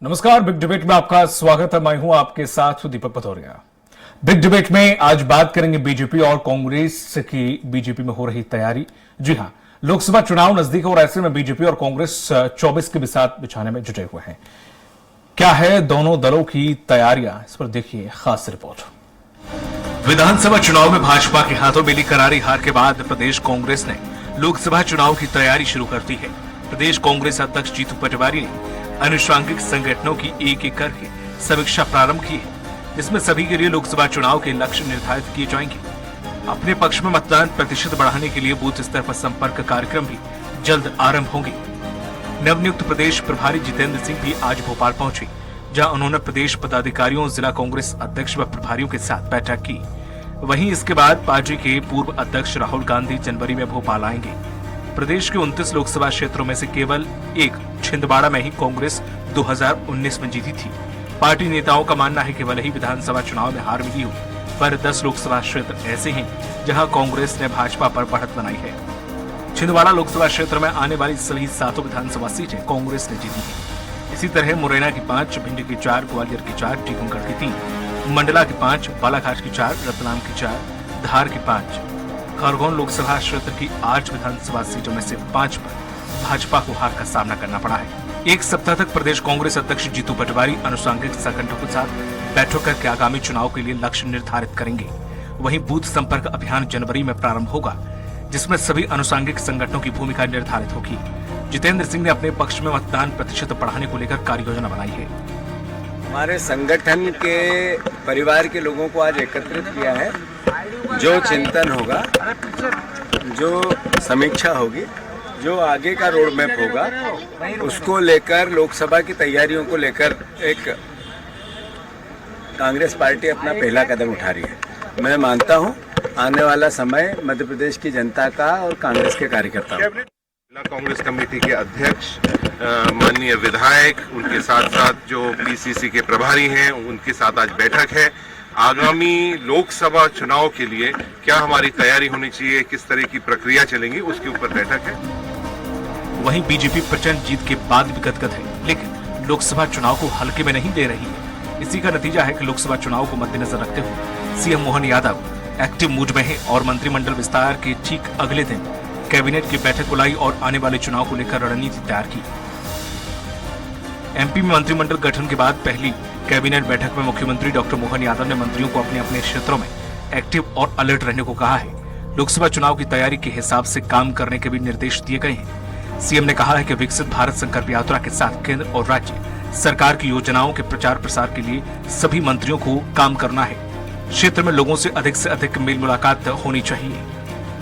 नमस्कार, big debate में आपका स्वागत है। मैं हूं आपके साथ दीपक पथौरिया। बिग डिबेट में आज बात करेंगे बीजेपी और कांग्रेस की बीजेपी में हो रही तैयारी। जी हां, लोकसभा चुनाव नजदीक है और ऐसे में बीजेपी और कांग्रेस 24 के बिसात बिछाने में जुटे हुए हैं। क्या है दोनों दलों की तैयारियां, इस पर देखिए खास रिपोर्ट। विधानसभा चुनाव में भाजपा के हाथों मिली करारी हार के बाद प्रदेश कांग्रेस ने लोकसभा चुनाव की तैयारी शुरू कर दी है। प्रदेश कांग्रेस अध्यक्ष जीतू पटवारी ने अनुषांगिक संगठनों की एक करके समीक्षा प्रारंभ की है, जिसमें सभी के लिए लोकसभा चुनाव के लक्ष्य निर्धारित किए जाएंगे। अपने पक्ष में मतदान प्रतिशत बढ़ाने के लिए बूथ स्तर पर संपर्क कार्यक्रम भी जल्द आरंभ होंगे। नवनियुक्त प्रदेश प्रभारी जितेंद्र सिंह भी आज भोपाल पहुंचे, जहां उन्होंने प्रदेश पदाधिकारियों, जिला कांग्रेस अध्यक्ष व प्रभारियों के साथ बैठक की। वहीं इसके बाद पार्टी के पूर्व अध्यक्ष राहुल गांधी जनवरी में भोपाल आएंगे। प्रदेश के 29 लोकसभा क्षेत्रों में से केवल एक छिंदवाड़ा में ही कांग्रेस 2019 में जीती थी। पार्टी नेताओं का मानना है कि भले ही विधानसभा चुनाव में हार मिली हो, पर 10 लोकसभा क्षेत्र ऐसे हैं जहां कांग्रेस ने भाजपा पर बढ़त बनाई है। छिंदवाड़ा लोकसभा क्षेत्र में आने वाली सभी 7 विधानसभा सीटें कांग्रेस ने जीती है। इसी तरह मुरैना की 5, भिंड की 4, ग्वालियर की 4, टीकमगढ़ की 3, मंडला की 5, बालाघाट की 4, रतलाम की 4, धार की 5, खरगोन लोकसभा क्षेत्र की 8 विधानसभा सीटों में से 5 पर भाजपा को हार का सामना करना पड़ा है। एक सप्ताह तक प्रदेश कांग्रेस अध्यक्ष जीतू पटवारी अनुषांगिक संगठनों के साथ बैठक करके आगामी चुनाव के लिए लक्ष्य निर्धारित करेंगे। वहीं बूथ संपर्क अभियान जनवरी में प्रारंभ होगा, जिसमें सभी अनुषांगिक संगठनों की भूमिका निर्धारित होगी। जितेंद्र सिंह ने अपने पक्ष में मतदान प्रतिशत बढ़ाने को लेकर कार्य योजना बनाई है। हमारे संगठन के परिवार के लोगों को आज एकत्रित किया है। जो चिंतन होगा, जो समीक्षा होगी, जो आगे का रोड मैप होगा, उसको लेकर लोकसभा की तैयारियों को लेकर एक कांग्रेस पार्टी अपना पहला कदम उठा रही है। मैं मानता हूं आने वाला समय मध्य प्रदेश की जनता का और कांग्रेस के कार्यकर्ताओं का। जिला कांग्रेस कमेटी के अध्यक्ष, माननीय विधायक, उनके साथ साथ जो पीसीसी के प्रभारी हैं, उनके साथ आज बैठक है। आगामी लोकसभा चुनाव के लिए क्या हमारी तैयारी होनी चाहिए, किस तरह की प्रक्रिया चलेंगी, उसके ऊपर बैठक है। वहीं बीजेपी प्रचंड जीत के बाद भी गदगद है, लेकिन लोकसभा चुनाव को हल्के में नहीं ले रही है। इसी का नतीजा है कि लोकसभा चुनाव को मद्देनजर रखते हुए CM Mohan Yadav active mood में है और मंत्रिमंडल विस्तार के ठीक अगले दिन कैबिनेट की बैठक बुलाई और आने वाले चुनाव को लेकर रणनीति तैयार की। एमपी में मंत्रिमंडल गठन के बाद पहली कैबिनेट बैठक में मुख्यमंत्री डॉक्टर मोहन यादव ने मंत्रियों को अपने अपने क्षेत्रों में एक्टिव और अलर्ट रहने को कहा है। लोकसभा चुनाव की तैयारी के हिसाब से काम करने के भी निर्देश दिए गए हैं। सीएम ने कहा है कि विकसित भारत संकल्प यात्रा के साथ केंद्र और राज्य सरकार की योजनाओं के प्रचार प्रसार के लिए सभी मंत्रियों को काम करना है। क्षेत्र में लोगों से अधिक मेल मुलाकात होनी चाहिए।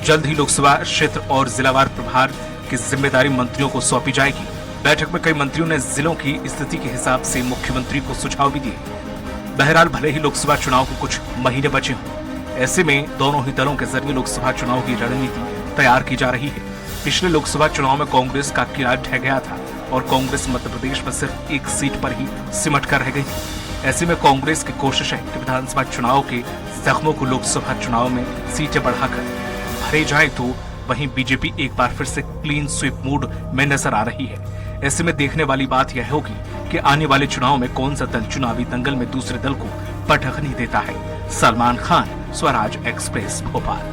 जल्द ही लोकसभा क्षेत्र और जिलावार प्रभार की जिम्मेदारी मंत्रियों को सौंपी जाएगी। बैठक में कई मंत्रियों ने जिलों की स्थिति के हिसाब से मुख्यमंत्री को सुझाव भी दिए। बहरहाल भले ही लोकसभा चुनाव को कुछ महीने बचे हों, ऐसे में दोनों ही दलों के जरिए लोकसभा चुनाव की रणनीति तैयार की जा रही है। पिछले लोकसभा चुनाव में कांग्रेस का किला ढह गया था और कांग्रेस मध्य प्रदेश में सिर्फ एक सीट पर ही सिमट कर रह गई थी। ऐसे में कांग्रेस की कोशिश है कि विधानसभा चुनाव के जख्मों को लोकसभा चुनाव में सीटें बढ़ाकर भरे जाए, तो वहीं बीजेपी एक बार फिर से क्लीन स्वीप मूड में नजर आ रही है। ऐसे में देखने वाली बात यह होगी कि आने वाले चुनाव में कौन सा दल चुनावी दंगल में दूसरे दल को पटखनी देता है। सलमान खान, स्वराज एक्सप्रेस, भोपाल।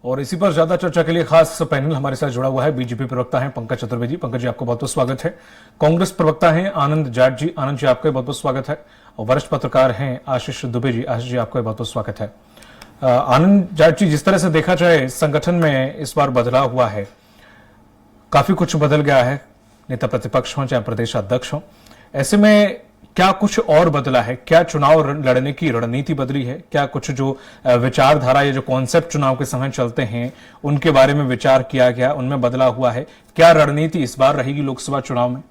और इसी पर ज्यादा चर्चा के लिए खास पैनल हमारे साथ जुड़ा हुआ है। बीजेपी प्रवक्ता हैं पंकज चतुर्वेदी। पंकज जी, आपको बहुत बहुत स्वागत है। कांग्रेस प्रवक्ता हैं आनंद जाट जी। आनंद जी, आपका बहुत बहुत स्वागत है। और वरिष्ठ पत्रकार हैं आशीष दुबे जी। आशीष जी, आपका बहुत बहुत स्वागत है। आनंद जाट जी, जिस तरह से देखा जाए संगठन में इस बार बदलाव हुआ है, काफी कुछ बदल गया है, नेता प्रतिपक्ष हो चाहे प्रदेश अध्यक्ष हो, ऐसे में क्या कुछ और बदला है? क्या चुनाव लड़ने की रणनीति बदली है? क्या कुछ जो विचारधारा या जो कॉन्सेप्ट चुनाव के समय चलते हैं उनके बारे में विचार किया गया, उनमें बदलाव हुआ है? क्या रणनीति इस बार रहेगी लोकसभा चुनाव में?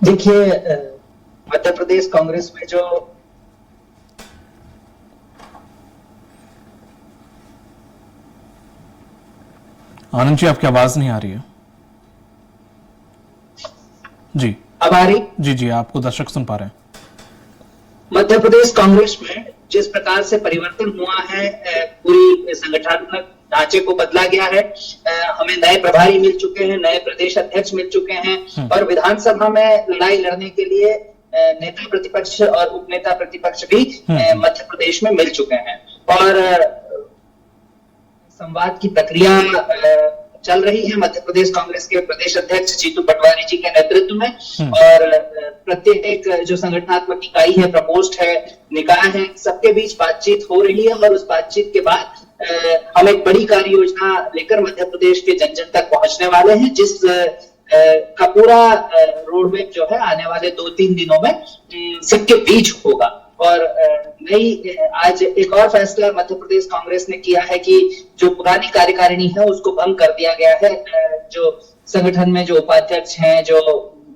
देखिए, मध्य प्रदेश कांग्रेस में जो आनंद जी, आपकी आवाज नहीं आ रही है जी। अब आ रही? जी, आपको दर्शक सुन पा रहे हैं। मध्य प्रदेश कांग्रेस में जिस प्रकार से परिवर्तन हुआ है, पूरी संगठनात्मक ढांचे को बदला गया है। हमें नए प्रभारी मिल चुके हैं, नए प्रदेश अध्यक्ष मिल चुके हैं और विधानसभा में लड़ाई लड़ने के लिए नेता प्रतिपक्ष और उपनेता प्रतिपक्ष भी मध्य प्रदेश में मिल चुके हैं और संवाद की प्रक्रिया चल रही है मध्य प्रदेश कांग्रेस के प्रदेश अध्यक्ष जीतू पटवारी जी के नेतृत्व में और प्रत्येक जो संगठनात्मक इकाई है, प्रकोष्ठ है, निकाय है, सबके बीच बातचीत हो रही है और उस बातचीत के बाद हम एक बड़ी कार्य योजना लेकर मध्य प्रदेश के जन जन तक पहुंचने वाले हैं, जिस का पूरा रोडमैप जो है आने वाले 2-3 दिनों में सबके बीच होगा। और नई आज एक और फैसला मध्य प्रदेश कांग्रेस ने किया है कि जो पुरानी कार्यकारिणी है उसको भंग कर दिया गया है। जो संगठन में जो उपाध्यक्ष हैं, जो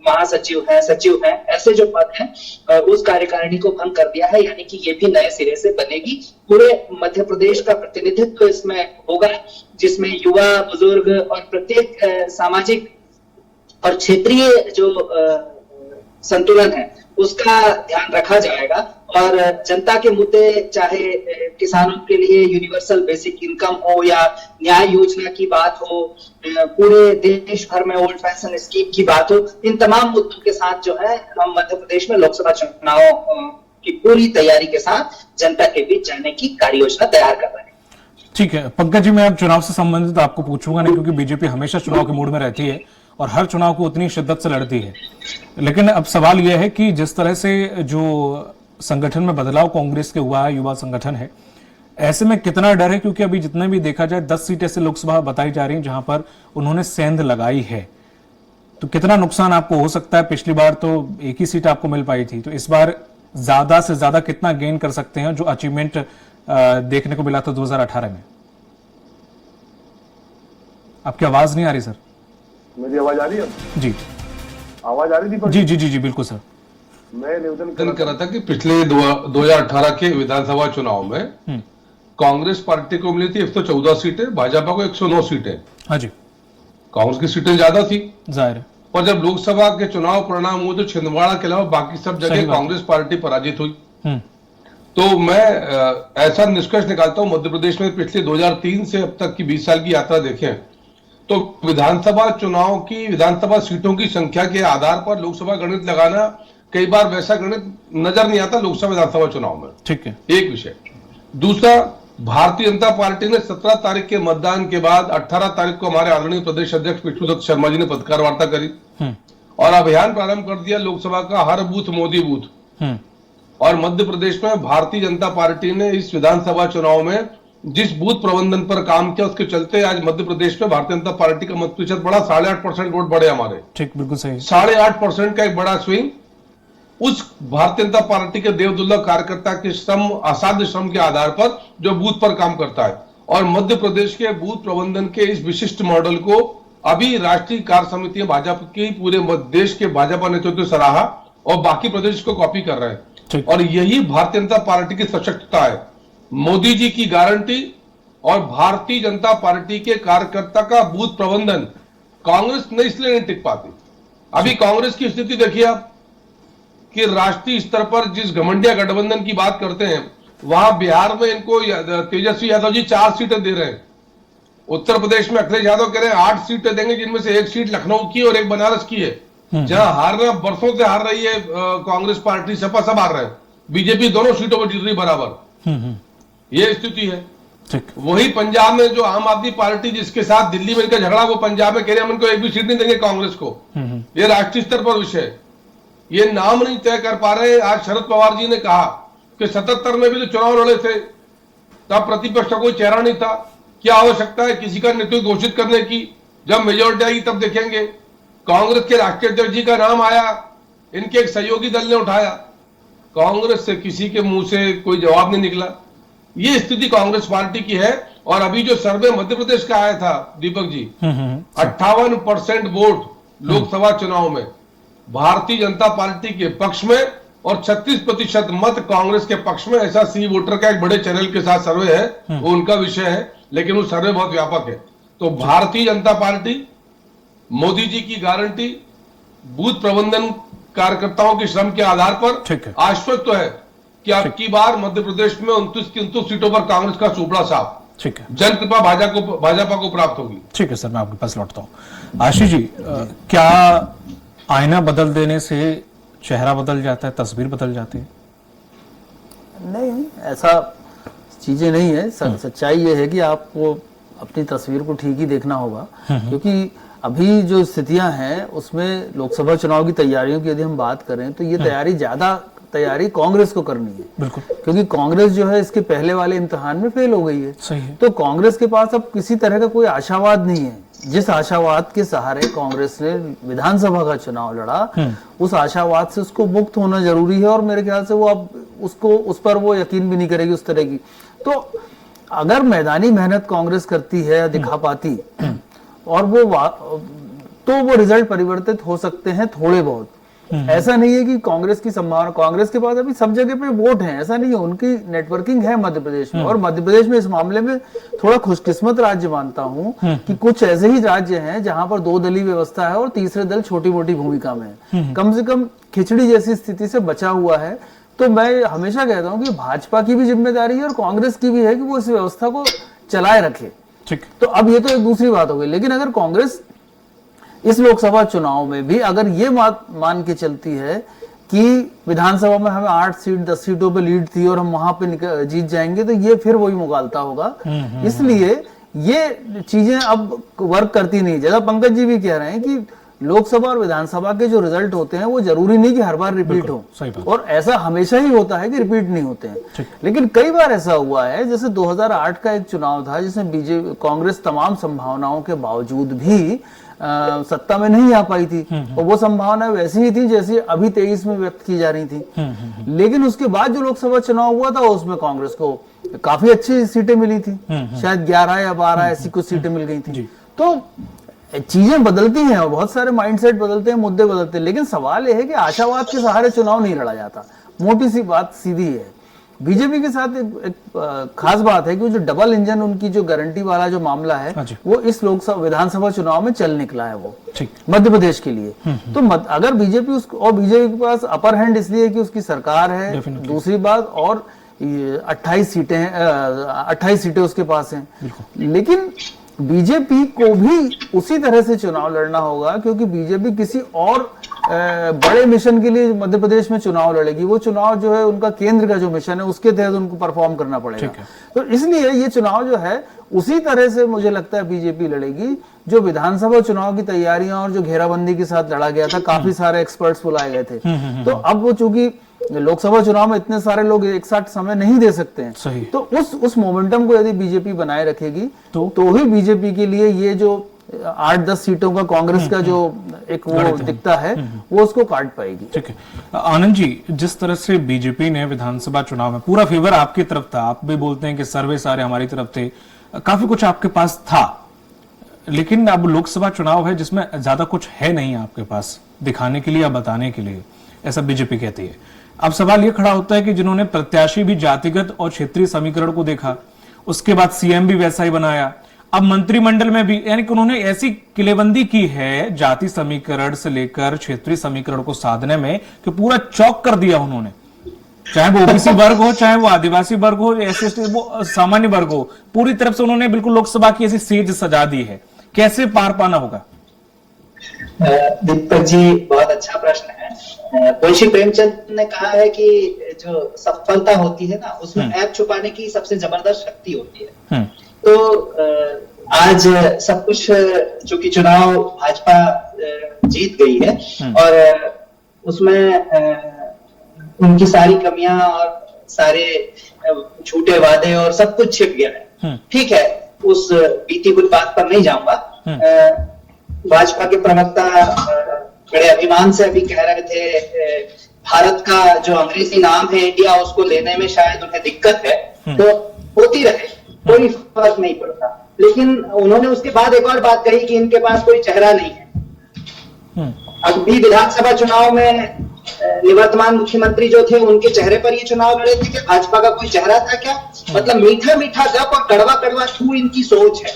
महासचिव हैं, सचिव हैं, ऐसे जो पद हैं उस कार्यकारिणी को भंग कर दिया है, यानी कि ये भी नए सिरे से बनेगी। पूरे मध्य प्रदेश का प्रतिनिधित्व इसमें होगा, जिसमें युवा, बुजुर्ग और प्रत्येक सामाजिक और क्षेत्रीय जो संतुलन है उसका ध्यान रखा जाएगा और जनता के मुद्दे, चाहे किसानों के लिए यूनिवर्सल बेसिक इनकम हो या न्याय योजना की बात हो, पूरे देश भर में ओल्ड फैशन स्कीम की बात हो, इन तमाम मुद्दों के साथ जो है हम मध्य प्रदेश में लोकसभा चुनाव की पूरी तैयारी के साथ जनता के बीच जाने की कार्य योजना तैयार कर रहे हैं। ठीक है पंकज जी, मैं अब चुनाव से संबंधित आपको पूछूंगा नहीं, क्योंकि बीजेपी हमेशा चुनाव के मूड में रहती है और हर चुनाव को उतनी शिद्दत से लड़ती है। लेकिन अब सवाल यह है कि जिस तरह से जो संगठन में बदलाव कांग्रेस के हुआ है, युवा संगठन है, ऐसे में कितना डर है? क्योंकि अभी जितने भी देखा जाए 10 सीटें से लोकसभा बताई जा रही हैं जहां पर उन्होंने सेंध लगाई है, तो कितना नुकसान आपको हो सकता है? पिछली बार तो एक ही सीट आपको मिल पाई थी, तो इस बार ज्यादा से ज्यादा कितना गेन कर सकते हैं जो अचीवमेंट देखने को मिला था 2018 में? आपकी आवाज नहीं आ रही सर। मेरी आवाज आ रही है? जी आवाज आ रही थी? जी जी जी जी बिल्कुल सर। मैं निवेदन कर रहा था कि पिछले 2018 के विधानसभा चुनाव में कांग्रेस पार्टी को मिली थी 114 सीटें, भाजपा को 109 सीटें। हाँ जी, कांग्रेस की सीटें ज्यादा थी जाहिर है। और जब लोकसभा के चुनाव परिणाम हुए तो छिंदवाड़ा के अलावा बाकी सब जगह कांग्रेस पार्टी पराजित हुई। तो मैं ऐसा निष्कर्ष निकालता हूं, मध्य प्रदेश में पिछले 2003 से अब तक की 20 साल की यात्रा देखें तो विधानसभा चुनाव की, विधानसभा सीटों की संख्या के आधार पर लोकसभा गणित लगाना कई बार वैसा गणित नजर नहीं आता लोकसभा विधानसभा चुनाव में। ठीक है, एक विषय। दूसरा, भारतीय जनता पार्टी ने 17 तारीख के मतदान के बाद 18 तारीख को हमारे आदरणीय प्रदेश अध्यक्ष विष्णुदत्त शर्मा जी ने पत्रकार वार्ता करी और अभियान प्रारंभ कर दिया लोकसभा का, हर बूथ मोदी बूथ। और मध्य प्रदेश में भारतीय जनता पार्टी ने इस विधानसभा चुनाव में जिस बूथ प्रबंधन पर काम किया उसके चलते आज मध्य प्रदेश में भारतीय जनता पार्टी का मत प्रतिशत बढ़ा, 8.5% वोट बढ़े हमारे। ठीक, बिल्कुल सही। 8.5% का एक बड़ा स्विंग उस भारतीय जनता पार्टी के देवदुर्लभ कार्यकर्ता के श्रम, असाध्य श्रम के आधार पर जो बूथ पर काम करता है। और मध्य प्रदेश के बूथ प्रबंधन के इस विशिष्ट मॉडल को अभी राष्ट्रीय कार्य समिति भाजपा की पूरे देश के भाजपा नेतृत्व सराहा और बाकी प्रदेश को कॉपी कर रहे हैं। और यही भारतीय जनता पार्टी की सशक्तता है। मोदी जी की गारंटी और भारतीय जनता पार्टी के कार्यकर्ता का बूथ प्रबंधन कांग्रेस ने इसलिए नहीं टिक पाती। अभी कांग्रेस की स्थिति देखिए आप कि राष्ट्रीय स्तर पर जिस घमंडिया गठबंधन की बात करते हैं, वहां बिहार में इनको तेजस्वी यादव जी 4 सीटें दे रहे हैं। उत्तर प्रदेश में अखिलेश यादव कह रहे हैं 8 सीटें देंगे, जिनमें से 1 सीट लखनऊ की और 1 बनारस की है। जहां हारना बरसों से हार रही है कांग्रेस पार्टी, सपा सब हार रहे हैं, बीजेपी दोनों सीटों पर जीत रही बराबर। ये स्थिति है। वही पंजाब में जो आम आदमी पार्टी जिसके साथ दिल्ली में इनका झगड़ा, वो पंजाब में कह रहे हैं हम इनको 1 भी सीट नहीं देंगे कांग्रेस को। ये राष्ट्रीय स्तर पर विषय है, ये नाम नहीं तय कर पा रहे। आज शरद पवार जी ने कहा कि 77 में भी तो चुनाव लड़े थे, तब प्रतिपक्ष का कोई चेहरा नहीं था, क्या आवश्यकता है किसी का नेतृत्व घोषित करने की? जब मेजोरिटी आई तब देखेंगे। कांग्रेस के राष्ट्रीय अध्यक्ष जी का नाम आया, इनके एक सहयोगी दल ने उठाया, कांग्रेस से किसी के मुंह से कोई जवाब नहीं निकला। ये स्थिति कांग्रेस पार्टी की है। और अभी जो सर्वे मध्य प्रदेश का आया था दीपक जी, 58% वोट लोकसभा चुनाव में भारतीय जनता पार्टी के पक्ष में और 36% मत कांग्रेस के पक्ष में। ऐसा सी वोटर का एक बड़े चैनल के साथ सर्वे है, वो उनका विषय है, लेकिन वो सर्वे बहुत व्यापक है। तो भारतीय जनता पार्टी, मोदी जी की गारंटी, बूथ प्रबंधन कार्यकर्ताओं के श्रम के आधार पर आश्वस्त तो है कि अब की बार मध्य प्रदेश में 29 की 29 सीटों पर कांग्रेस का सुपड़ा साफ। ठीक है, जन कृपा भाजपा को प्राप्त होगी। ठीक है सर, मैं आपके पास लौटता हूँ। आशीष जी, क्या आईना बदल देने से चेहरा बदल जाता है, तस्वीर बदल जाती है? नहीं, ऐसा चीजें नहीं है। सच्चाई ये है कि आपको अपनी तस्वीर को ठीक ही देखना होगा, क्योंकि अभी जो स्थितियां हैं उसमें लोकसभा चुनाव की तैयारियों की यदि हम बात करें तो ये तैयारी कांग्रेस को करनी है। बिल्कुल, क्योंकि कांग्रेस जो है इसके पहले वाले इम्तिहान में फेल हो गई है। सही है। तो कांग्रेस के पास अब किसी तरह का कोई आशावाद नहीं है। जिस आशावाद के सहारे कांग्रेस ने विधानसभा का चुनाव लड़ा, उस आशावाद से उसको मुक्त होना जरूरी है, और मेरे ख्याल से वो अब उस पर वो यकीन भी नहीं करेगी उस तरह की। तो अगर मैदानी मेहनत कांग्रेस करती है या दिखा पाती और तो वो रिजल्ट परिवर्तित हो सकते हैं थोड़े बहुत। ऐसा नहीं है कि कांग्रेस की संभावना, कांग्रेस के पास अभी सब जगह पे वोट हैं, ऐसा नहीं है। उनकी नेटवर्किंग है मध्य प्रदेश में, और मध्य प्रदेश में इस मामले में थोड़ा खुशकिस्मत राज्य मानता हूं कि कुछ ऐसे ही राज्य हैं जहां पर दो दलीय व्यवस्था है और तीसरे दल छोटी मोटी भूमिका में है, कम से कम खिचड़ी जैसी स्थिति से बचा हुआ है। तो मैं हमेशा कहता हूं कि भाजपा की भी जिम्मेदारी है और कांग्रेस की भी है कि वो इस व्यवस्था को चलाए रखे। ठीक। तो अब ये तो एक दूसरी बात हो गई, लेकिन अगर कांग्रेस इस लोकसभा चुनाव में भी अगर ये बात मान के चलती है कि विधानसभा में हमें 8 सीट 10 सीटों पे लीड थी और हम वहां पे जीत जाएंगे, तो ये फिर वही मुगालता होगा। इसलिए ये चीजें अब वर्क करती नहीं। जैसा पंकज जी भी कह रहे हैं कि लोकसभा और विधानसभा के जो रिजल्ट होते हैं वो जरूरी नहीं कि हर बार रिपीट हो, और ऐसा हमेशा ही होता है कि रिपीट नहीं होते हैं। लेकिन कई बार ऐसा हुआ है, जैसे 2008 का एक चुनाव था जिसमें बीजेपी कांग्रेस तमाम संभावनाओं के बावजूद भी सत्ता में नहीं आ पाई थी, और वो संभावना वैसी ही थी जैसी अभी 23 में व्यक्त की जा रही थी। लेकिन उसके बाद जो लोकसभा चुनाव हुआ था उसमें कांग्रेस को काफी अच्छी सीटें मिली थी, शायद 11 या 12 ऐसी कुछ सीटें मिल गई थी। तो चीजें बदलती हैं और बहुत सारे माइंडसेट बदलते हैं, मुद्दे बदलते हैं, लेकिन सवाल यह है कि आशावाद के सहारे चुनाव नहीं लड़ा जाता। मोटी सी बात सीधी है। बीजेपी के साथ एक खास बात है कि जो डबल इंजन उनकी जो गारंटी वाला जो मामला है वो इस लोकसभा विधानसभा चुनाव में चल निकला है, वो मध्य प्रदेश के लिए। तो अगर बीजेपी और बीजेपी के पास अपर हैंड इसलिए कि उसकी सरकार है, दूसरी बात, और 28 सीटें उसके पास हैं। लेकिन बीजेपी को भी उसी तरह से चुनाव लड़ना होगा, क्योंकि बीजेपी किसी और बड़े मिशन के लिए मध्य प्रदेश में चुनाव लड़ेगी। वो चुनाव जो है उनका केंद्र का जो मिशन है उसके तहत उनको परफॉर्म करना पड़ेगा। तो इसलिए ये चुनाव जो है उसी तरह से मुझे लगता है बीजेपी लड़ेगी जो विधानसभा चुनाव की तैयारियां और जो घेराबंदी के साथ लड़ा गया था। काफी सारे एक्सपर्ट्स बुलाए गए थे। तो अब वो चूंकि लोकसभा चुनाव में इतने सारे लोग एक साथ समय नहीं दे सकते हैं, तो उस मोमेंटम को यदि बीजेपी बनाए रखेगी तो ही बीजेपी के लिए ये जो 8-10 सीटों का कांग्रेस का जो एक वो दिखता है वो उसको काट पाएगी। ठीक है आनंद जी, जिस तरह से बीजेपी ने विधानसभा चुनाव में पूरा फेवर आपकी तरफ था, आप भी बोलते हैं कि सर्वे सारे हमारी तरफ थे, काफी कुछ आपके पास था, लेकिन अब लोकसभा चुनाव है जिसमें ज्यादा कुछ है नहीं आपके पास दिखाने के लिए या बताने के लिए, ऐसा बीजेपी कहती है। अब सवाल यह खड़ा होता है कि जिन्होंने प्रत्याशी भी जातिगत और क्षेत्रीय समीकरण को देखा, उसके बाद सीएम भी वैसा ही बनाया, अब मंत्रिमंडल में भी, यानी कि उन्होंने ऐसी किलेबंदी की है जाति समीकरण से लेकर क्षेत्रीय समीकरण को साधने में कि पूरा चौक कर दिया उन्होंने। चाहे वो ओबीसी वर्ग हो, चाहे वो आदिवासी वर्ग हो, एससी वो सामान्य वर्ग हो, पूरी तरफ से उन्होंने बिल्कुल लोकसभा की ऐसी सेज सजा दी है। कैसे पार पाना होगा? दीपक जी, बहुत अच्छा प्रश्न है। मुंशी प्रेमचंद ने कहा है कि जो सफलता होती है ना उसमें ऐप छुपाने की सबसे जबरदस्त शक्ति होती है। तो आज सब कुछ, चूंकि चुनाव भाजपा जीत गई है और उसमें उनकी सारी कमियां और सारे झूठे वादे और सब कुछ छिप गया है। ठीक है, उस बीती कुछ बात पर नहीं जाऊंगा। भाजपा के प्रवक्ता बड़े अभिमान से अभी कह रहे थे भारत का जो अंग्रेजी नाम है इंडिया, उसको लेने में शायद उन्हें दिक्कत है, तो होती रहे, कोई फर्क नहीं पड़ता। लेकिन उन्होंने उसके बाद एक और बात कही कि इनके पास कोई चेहरा नहीं है। अभी विधानसभा चुनाव में निवर्तमान मुख्यमंत्री जो थे उनके चेहरे पर ये चुनाव लड़े थे कि भाजपा का कोई चेहरा था क्या? मतलब मीठा मीठा गप और कड़वा कड़वा थू इनकी सोच है।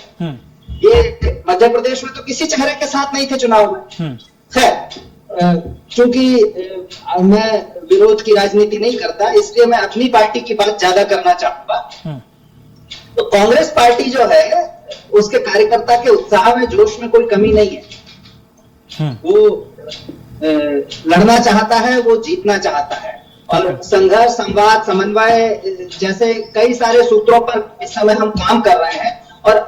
ये मध्य प्रदेश में तो किसी चेहरे के साथ नहीं थे चुनाव में। खैर, क्योंकि मैं विरोध की राजनीति नहीं करता, इसलिए मैं अपनी पार्टी की बात ज्यादा करना चाहूंगा। तो कांग्रेस पार्टी जो है उसके कार्यकर्ता के उत्साह में, जोश में कोई कमी नहीं है। वो लड़ना चाहता है, वो जीतना चाहता है, और संघर्ष, संवाद, समन्वय जैसे कई सारे सूत्रों पर इस समय हम काम कर रहे हैं। और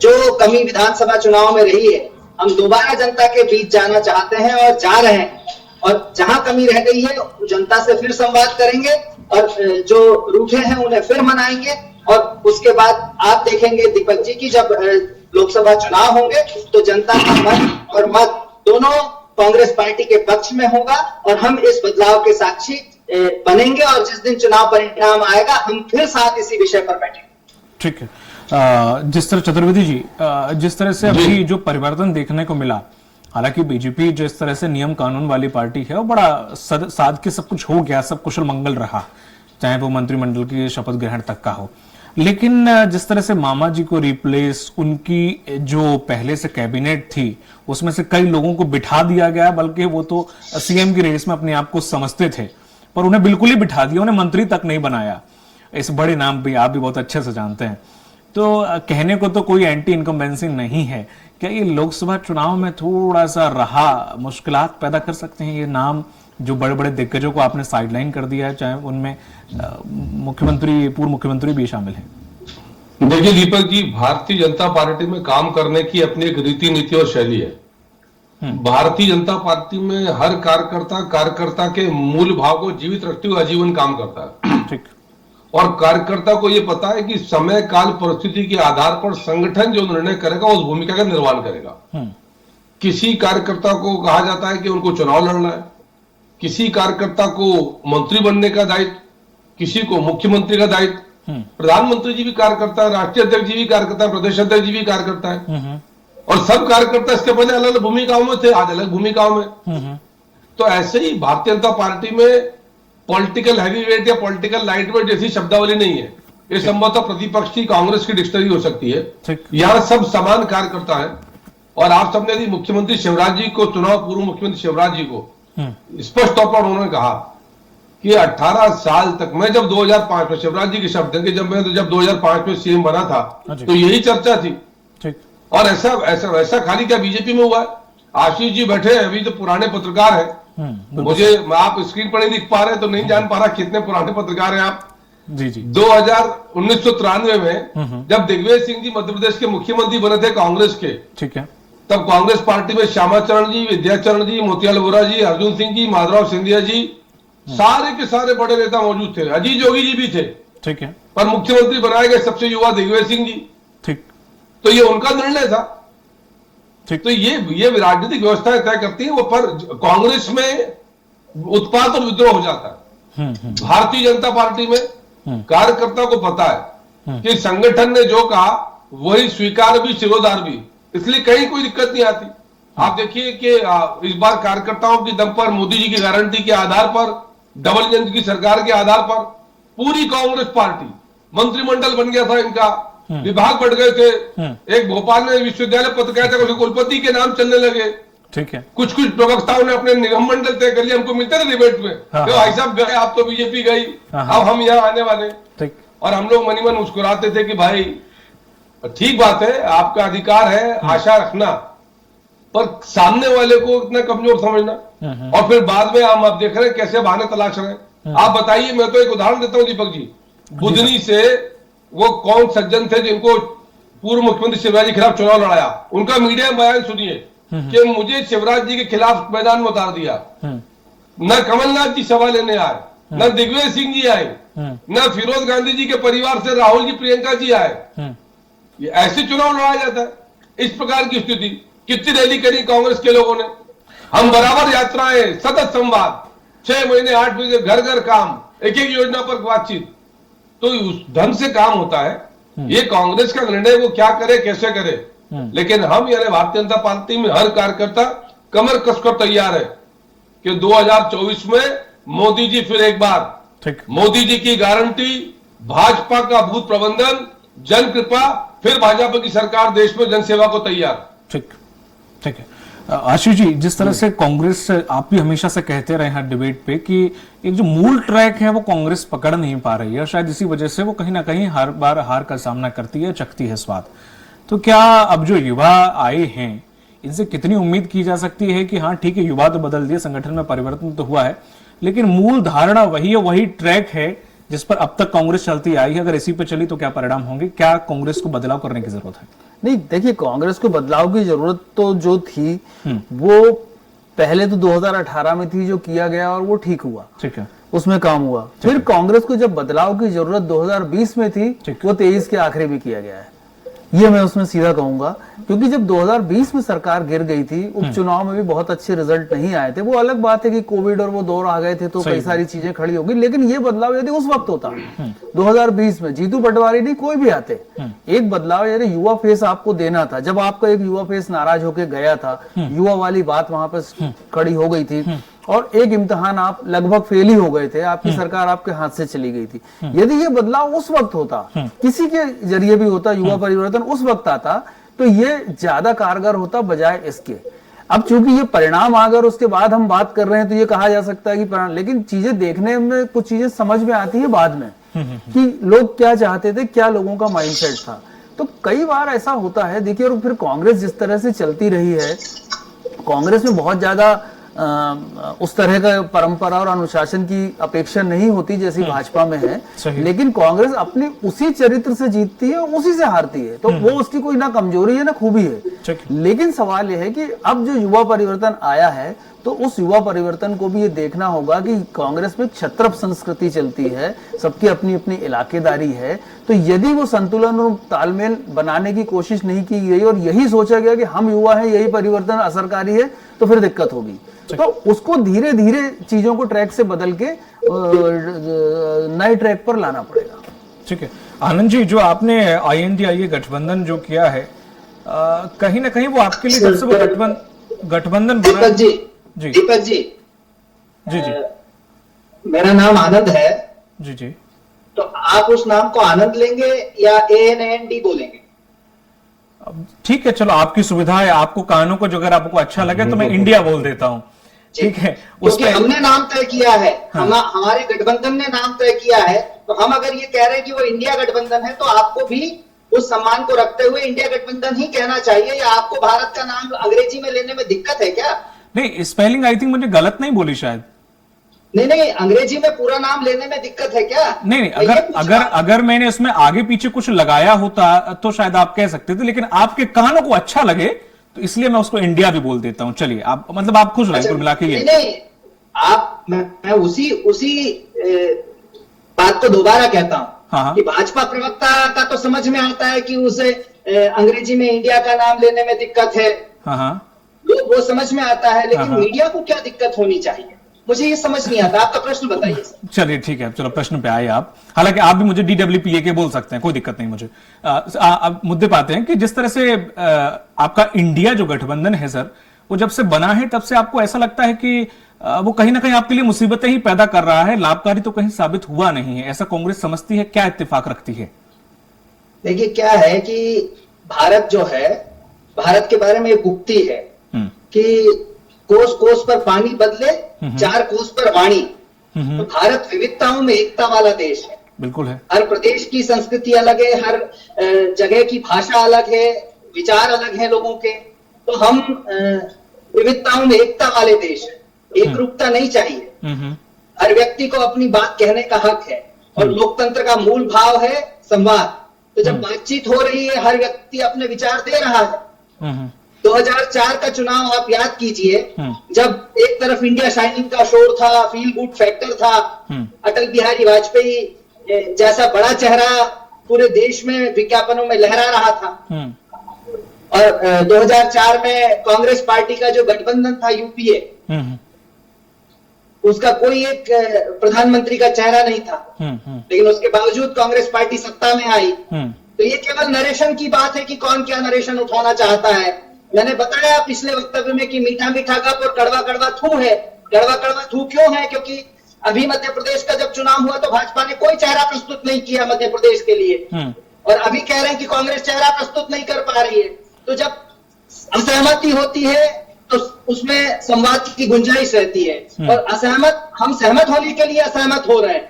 जो कमी विधानसभा चुनाव में रही है, हम दोबारा जनता के बीच जाना चाहते हैं और जा रहे हैं, और जहां कमी रह गई है जनता से फिर संवाद करेंगे, और जो रूठे हैं उन्हें फिर मनाएंगे। और उसके बाद आप देखेंगे दीपक जी की जब लोकसभा चुनाव होंगे तो जनता का मन और मत दोनों कांग्रेस पार्टी के पक्ष में होगा, और हम इस बदलाव के साक्षी बनेंगे, और जिस दिन चुनाव परिणाम आएगा हम फिर साथ इसी विषय पर बैठेंगे। ठीक है। जिस तरह चतुर्वेदी जी, जिस तरह से अभी जो परिवर्तन देखने को मिला, हालांकि बीजेपी जिस तरह से नियम कानून वाली पार्टी है वो बड़ा साध के सब कुछ हो गया, सब कुशल मंगल रहा, चाहे वो मंत्रिमंडल की शपथ ग्रहण तक का हो, लेकिन जिस तरह से मामा जी को रिप्लेस, उनकी जो पहले से कैबिनेट थी उसमें से कई लोगों को बिठा दिया गया, बल्कि वो तो सीएम की रेस में अपने आप को समझते थे, पर उन्हें बिल्कुल ही बिठा दिया, उन्हें मंत्री तक नहीं बनाया। इस बड़े नाम भी आप भी बहुत अच्छे से जानते हैं। तो कहने को तो कोई एंटी इनकम्बेंसी नहीं है, क्या ये लोकसभा चुनाव में थोड़ा सा रहा मुश्किलात पैदा कर सकते हैं ये नाम, जो बड़े बड़े दिग्गजों को आपने साइडलाइन कर दिया है, चाहे उनमें मुख्यमंत्री, पूर्व मुख्यमंत्री भी शामिल हैं? देखिए दीपक जी, भारतीय जनता पार्टी में काम करने की अपनी एक रीति नीति और शैली है। भारतीय जनता पार्टी में हर कार्यकर्ता के मूल भाव को जीवित रखते हुए आजीवन काम करता है। ठीक। और कार्यकर्ता को यह पता है कि समय काल परिस्थिति के आधार पर संगठन जो निर्णय करेगा उस भूमिका का निर्वहन करेगा। किसी कार्यकर्ता को कहा जाता है कि उनको चुनाव लड़ना है, किसी कार्यकर्ता को मंत्री बनने का दायित्व, किसी को मुख्यमंत्री का दायित्व, प्रधानमंत्री जी भी कार्यकर्ता है, राष्ट्रीय अध्यक्ष जी भी कार्यकर्ता है, प्रदेश अध्यक्ष जी भी कार्यकर्ता है, और सब कार्यकर्ता इसके पहले अलग अलग भूमिकाओं में थे, आज अलग भूमिकाओं में। तो ऐसे ही भारतीय जनता पार्टी में पॉलिटिकल हैवीवेट या पॉलिटिकल लाइटवेट जैसी शब्दावली नहीं है। ये संभवतः प्रतिपक्ष की कांग्रेस की डिक्शनरी हो सकती है। यहाँ सब समान कार्यकर्ता है। और आप सबने यदि मुख्यमंत्री शिवराज जी को, चुनाव पूर्व मुख्यमंत्री शिवराज जी को स्पष्ट तौर पर उन्होंने कहा कि 18 साल तक, मैं जब 2005 में, शिवराज जी के शब्द है कि जब 2005 में सीएम बना था तो यही चर्चा थी। और ऐसा खाली क्या बीजेपी में हुआ है? आशीष जी बैठे हैं, अभी तो पुराने पत्रकार है, मुझे आप स्क्रीन पर नहीं दिख पा रहे तो नहीं जान पा रहा कितने पुराने पत्रकार हैं आप। जी जी। 1993 में जब दिग्विजय सिंह जी मध्य प्रदेश के मुख्यमंत्री बने थे कांग्रेस के, ठीक है, तब कांग्रेस पार्टी में श्यामाचरण जी, विद्याचरण जी, मोतिलाल वोरा जी, अर्जुन सिंह जी, माधवराव सिंधिया जी, सारे के सारे बड़े नेता मौजूद थे, अजीत जोगी जी भी थे, ठीक है, पर मुख्यमंत्री बनाए गए सबसे युवा दिग्विजय सिंह जी। ठीक। तो ये उनका निर्णय था। ठीक। तो ये राजनीतिक व्यवस्थाएं तय करती है वो, पर कांग्रेस में उत्पात और विद्रोह हो जाता है। भारतीय जनता पार्टी में कार्यकर्ता को पता है कि संगठन ने जो कहा वही स्वीकार भी, शिरोधार भी, इसलिए कहीं कोई दिक्कत नहीं आती। आप देखिए कि इस बार कार्यकर्ताओं की दम पर, मोदी जी की गारंटी के आधार पर, डबल इंजन की सरकार के आधार पर पूरी कांग्रेस पार्टी, मंत्रिमंडल बन गया था इनका, विभाग बढ़ गए थे, एक भोपाल में विश्वविद्यालय पत्रकारिता के कुलपति के नाम चलने लगे। ठीक है। कुछ प्रवक्ताओं ने अपने निगम मंडल तय कर लिया, हमको मिलते थे डिबेट में, भाई साहब गए आप तो बीजेपी गई, अब हम यहाँ आने वाले। ठीक। और हम लोग मनी मन मुस्कुराते थे कि भाई ठीक बात है, आपका अधिकार है आशा रखना, पर सामने वाले को इतना कमजोर समझना। और फिर बाद में हम अब देख रहे हैं कैसे बहाने तलाश रहे हैं। आप बताइए, मैं तो एक उदाहरण देता हूं दीपक जी, बुधनी से वो कौन सज्जन थे जिनको पूर्व मुख्यमंत्री शिवराज जी के खिलाफ चुनाव लड़ाया, उनका मीडिया में बयान सुनिए कि मुझे शिवराज जी के खिलाफ मैदान में उतार दिया। न कमलनाथ जी सभा लेने आए, न दिग्विजय सिंह जी आए, न फिरोज गांधी जी के परिवार से राहुल जी, प्रियंका जी आए। ये ऐसे चुनाव लड़ाया जाता है। इस प्रकार की स्थिति, कितनी रैली करी कांग्रेस के लोगों ने, हम बराबर यात्राएं, सतत संवाद, 6 महीने 8 महीने घर घर काम, एक एक योजना पर बातचीत, तो उस ढंग से काम होता है। ये कांग्रेस का निर्णय, वो क्या करे कैसे करे, लेकिन हम यानी भारतीय जनता पार्टी में हर कार्यकर्ता कमर कसकर तैयार है कि 2024 में मोदी जी फिर एक बार, मोदी जी की गारंटी, भाजपा का भूत प्रबंधन, जन कृपा, फिर भाजपा की सरकार देश में जनसेवा को तैयार। ठीक, ठीक है। आशीष जी, जिस तरह से कांग्रेस, आप भी हमेशा से कहते रहे हैं डिबेट पे कि एक जो मूल ट्रैक है वो कांग्रेस पकड़ नहीं पा रही है और शायद इसी वजह से वो कहीं ना कहीं हर बार हार का सामना करती है, चखती है स्वाद। तो क्या अब जो युवा आए हैं इनसे कितनी उम्मीद की जा सकती है कि हाँ ठीक है, युवा तो बदल दिए, संगठन में परिवर्तन तो हुआ है, लेकिन मूल धारणा वही है, वही ट्रैक है जिस पर अब तक कांग्रेस चलती आई है, अगर इसी पे चली तो क्या परिणाम होंगे? क्या कांग्रेस को बदलाव करने की जरूरत है? नहीं, देखिए, कांग्रेस को बदलाव की जरूरत तो जो थी वो पहले तो 2018 में थी, जो किया गया और वो ठीक हुआ, ठीक है, उसमें काम हुआ। फिर कांग्रेस को जब बदलाव की जरूरत 2020 में थी, वो 23 के आखिरी भी किया गया है, ये मैं उसमें सीधा कहूंगा। क्योंकि जब 2020 में सरकार गिर गई थी, उपचुनाव में भी बहुत अच्छे रिजल्ट नहीं आए थे। वो अलग बात है कि कोविड और वो दौर आ गए थे तो कई सारी चीजें खड़ी हो गई, लेकिन ये बदलाव यदि उस वक्त होता 2020 में, जीतू पटवारी नहीं कोई भी आते, एक बदलाव यानी युवा फेस आपको देना था। जब आपका एक युवा फेस नाराज होकर गया था, युवा वाली बात वहां पर खड़ी हो गई थी और एक इम्तिहान आप लगभग फेल ही हो गए थे, आपकी सरकार आपके हाथ से चली गई थी। यदि ये बदलाव उस वक्त होता, किसी के जरिए भी होता, युवा परिवर्तन उस वक्त आता, तो ये ज्यादा कारगर होता बजाय इसके। अब चूंकि ये परिणाम आ गए और उसके बाद हम बात कर रहे हैं तो ये कहा जा सकता है कि परिणाम, लेकिन चीजें देखने में कुछ चीजें समझ में आती है बाद में कि लोग क्या चाहते थे, क्या लोगों का माइंडसेट था। तो कई बार ऐसा होता है, देखिए, और फिर कांग्रेस जिस तरह से चलती रही है, कांग्रेस में बहुत ज्यादा उस तरह का परंपरा और अनुशासन की अपेक्षा नहीं होती जैसी भाजपा में है, लेकिन कांग्रेस अपनी उसी चरित्र से जीतती है, उसी से हारती है, तो वो उसकी कोई ना कमजोरी है ना खूबी है। लेकिन सवाल यह है कि अब जो युवा परिवर्तन आया है, तो उस युवा परिवर्तन को भी ये देखना होगा कि कांग्रेस में क्षत्रप संस्कृति चलती है, सबकी अपनी अपनी इलाकेदारी है। तो यदि वो संतुलन और तालमेल बनाने की कोशिश नहीं की गई और यही सोचा गया कि हम युवा हैं, यही परिवर्तन असरकारी है, तो फिर दिक्कत होगी। तो उसको धीरे धीरे चीजों को ट्रैक से बदल के नए ट्रैक पर लाना पड़ेगा। ठीक है आनंद जी, जो आपने INDIA गठबंधन जो किया है, कहीं ना कहीं वो आपके लिए जब से वो गठबंधन बना। दीपक जी जी जी, मेरा नाम आनंद है जी जी, तो आप उस नाम को आनंद लेंगे या ANND बोलेंगे? ठीक है, चलो आपकी सुविधा है, आपको कानों को जो अगर आपको अच्छा लगे तो मैं इंडिया बोल देता हूं, ठीक है। क्योंकि हमने नाम तय किया है, हमारे गठबंधन ने नाम तय किया है, तो हम अगर ये कह रहे हैं कि वो इंडिया गठबंधन है, तो आपको भी उस सम्मान को रखते हुए इंडिया गठबंधन ही कहना चाहिए, या आपको भारत का नाम अंग्रेजी में लेने में दिक्कत है क्या? नहीं, स्पेलिंग आई थिंक मुझे गलत नहीं बोली शायद। नहीं, अंग्रेजी में पूरा नाम लेने में दिक्कत है क्या? नहीं, अगर मैंने उसमें आगे पीछे कुछ लगाया होता तो शायद आप कह सकते थे, लेकिन आपके कानों को अच्छा लगे तो इसलिए मैं उसको इंडिया भी बोल देता हूं। चलिए, आप मतलब आप खुश रहे कुल मिला के। नहीं, आप मैं उसी बात को दोबारा कहता हूं कि भाजपा प्रवक्ता का तो समझ में आता है कि उसे अंग्रेजी में इंडिया का नाम लेने में दिक्कत है, वो समझ में आता है, लेकिन मीडिया को क्या दिक्कत होनी चाहिए, मुझे ये समझ नहीं आता। आपका प्रश्न बताइए। चलिए ठीक है, चलो प्रश्न पे आए आप। हालांकि आप भी मुझे DWPA के बोल सकते हैं, कोई दिक्कत नहीं मुझे। अब मुद्दे पे आते हैं कि जिस तरह से आपका इंडिया जो गठबंधन है सर, वो जब से बना है तब से आपको ऐसा लगता है कि वो कहीं ना कहीं आपके लिए मुसीबतें ही पैदा कर रहा है, लाभकारी तो कहीं साबित हुआ नहीं है, ऐसा कांग्रेस समझती है? क्या इत्तेफाक रखती है? देखिए, क्या है कि भारत जो है, भारत के बारे में एक उक्ति है कि कोस कोस पर पानी बदले, 4 कोस पर वाणी। तो भारत विविधताओं में एकता वाला देश है, बिल्कुल है। हर प्रदेश की संस्कृति अलग है, हर जगह की भाषा अलग है, विचार अलग है लोगों के। तो हम विविधताओं में एकता वाले देश है, एक रूपता नहीं चाहिए। हर व्यक्ति को अपनी बात कहने का हक है और लोकतंत्र का मूल भाव है संवाद। तो जब बातचीत हो रही है, हर व्यक्ति अपने विचार दे रहा है। 2004 का चुनाव आप याद कीजिए, जब एक तरफ इंडिया शाइनिंग का शोर था, फील गुड फैक्टर था, अटल बिहारी वाजपेयी जैसा बड़ा चेहरा पूरे देश में विज्ञापनों में लहरा रहा था, और 2004 में कांग्रेस पार्टी का जो गठबंधन था UPA, उसका कोई एक प्रधानमंत्री का चेहरा नहीं था, लेकिन उसके बावजूद कांग्रेस पार्टी सत्ता में आई। तो ये केवल नरेशन की बात है कि कौन क्या नरेशन उठाना चाहता है। मैंने बताया पिछले वक्तव्य में कि मीठा मीठा गप और कड़वा कड़वा थू है। कड़वा कड़वा थू क्यों है? क्योंकि अभी मध्य प्रदेश का जब चुनाव हुआ तो भाजपा ने कोई चेहरा प्रस्तुत नहीं किया मध्य प्रदेश के लिए, और अभी कह रहे हैं कि कांग्रेस चेहरा प्रस्तुत नहीं कर पा रही है। तो जब असहमति होती है तो उसमें संवाद की गुंजाइश रहती है। और असहमत, हम सहमत होने के लिए असहमत हो रहे हैं,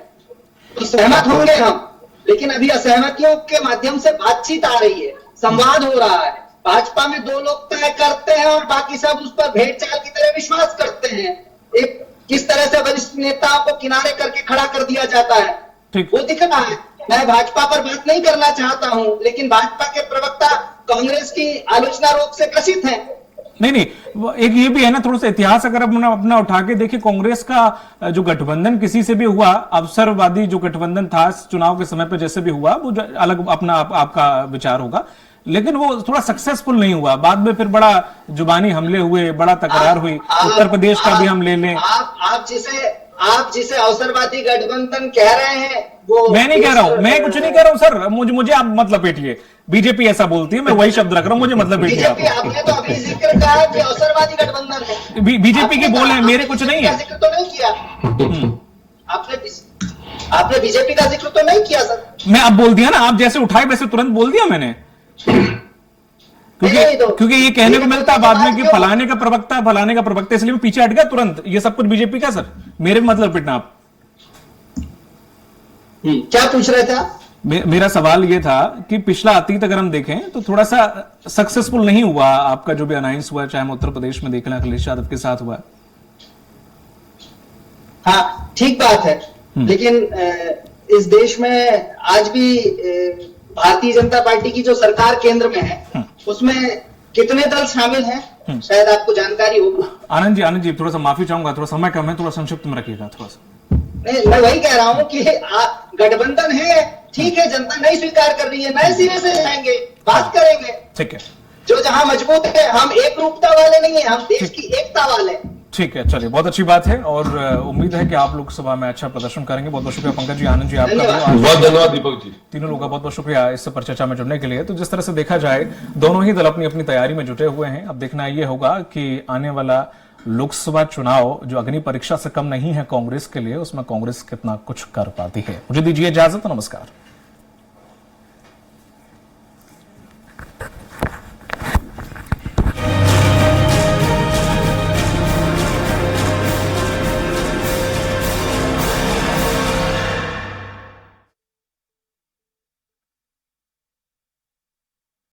तो सहमत होंगे हम, लेकिन अभी असहमतियों के माध्यम से बातचीत आ रही है, संवाद हो रहा है। भाजपा में दो लोग तय करते हैं और बाकी सब उस पर भेड़ चाल की तरह विश्वास करते हैं। एक किस तरह से वरिष्ठ नेताओं को किनारे करके खड़ा कर दिया जाता है, ठीक। वो दिख रहा है। मैं भाजपा पर बात नहीं करना चाहता हूं, लेकिन भाजपा के प्रवक्ता कांग्रेस की आलोचना रोग से ग्रसित हैं। नहीं, एक ये भी है ना, थोड़ा सा इतिहास अगर अपना उठा के देखिए, कांग्रेस का जो गठबंधन किसी से भी हुआ, अवसरवादी जो गठबंधन था चुनाव के समय पे जैसे भी हुआ, वो अलग अपना आपका विचार होगा, लेकिन वो थोड़ा सक्सेसफुल नहीं हुआ। बाद में फिर बड़ा जुबानी हमले हुए, बड़ा तकरार हुई। उत्तर प्रदेश का भी हम ले लें। आप जिसे अवसरवादी गठबंधन कह रहे हैं, वो मैं नहीं कह रहा हूं, मैं कुछ नहीं कह रहा हूं सर, मुझे आप मत लपेटिए। बीजेपी ऐसा बोलती है, मैं वही शब्द रख रहा हूं, मुझे मतलब बीजेपी, आपने तो अभी जिक्र कहा कि अवसरवादी गठबंधन है। बीजेपी के बोले, मेरे कुछ नहीं है। जिक्र तो नहीं किया आपने बीजेपी का जिक्र तो नहीं किया सर। मैं अब बोल दिया ना, आप जैसे उठाए वैसे तुरंत बोल दिया मैंने, क्योंकि ये कहने को मिलता है बाद में कि फलाने का प्रवक्ता, इसलिए मैं पीछे हट गया तुरंत। ये सब कुछ बीजेपी का सर, मेरे भी मतलब पिटना आप। क्या पूछ रहे थे आप? मेरा सवाल ये था कि पिछला अतीत अगर हम देखें तो थोड़ा सा सक्सेसफुल नहीं हुआ आपका जो भी अलायंस हुआ, चाहे हम उत्तर प्रदेश में देख लें अखिलेश यादव के साथ हुआ। हाँ, ठीक बात है, लेकिन इस देश में आज भी भारतीय जनता पार्टी की जो सरकार केंद्र में है, उसमें कितने दल शामिल हैं, शायद आपको जानकारी होगी। आनंद जी थोड़ा सा माफी चाहूंगा, थोड़ा समय कम है, थोड़ा संक्षिप्त में रखिएगा थोड़ा सा। नहीं, मैं वही कह रहा हूं कि गठबंधन है, ठीक है, जनता नहीं स्वीकार कर रही है, नए सिरे से जाएंगे, बात करेंगे। ठीक है, जो जहां मजबूत है, हम एक रूपता वाले नहीं है, हम देश की एकता वाले। ठीक है, चलिए, बहुत अच्छी बात है और उम्मीद है कि आप लोकसभा में अच्छा प्रदर्शन करेंगे। बहुत बहुत शुक्रिया पंकज जी, आनंद जी, आपका बहुत धन्यवाद दीपक जी, तीनों लोगों का बहुत बहुत शुक्रिया इस पर चर्चा में जुड़ने के लिए। तो जिस तरह से देखा जाए, दोनों ही दल अपनी अपनी तैयारी में जुटे हुए हैं। अब देखना यह होगा कि आने वाला लोकसभा चुनाव जो अग्नि परीक्षा से कम नहीं है कांग्रेस के लिए, उसमें कांग्रेस कितना कुछ कर पाती है। मुझे दीजिए इजाजत, नमस्कार।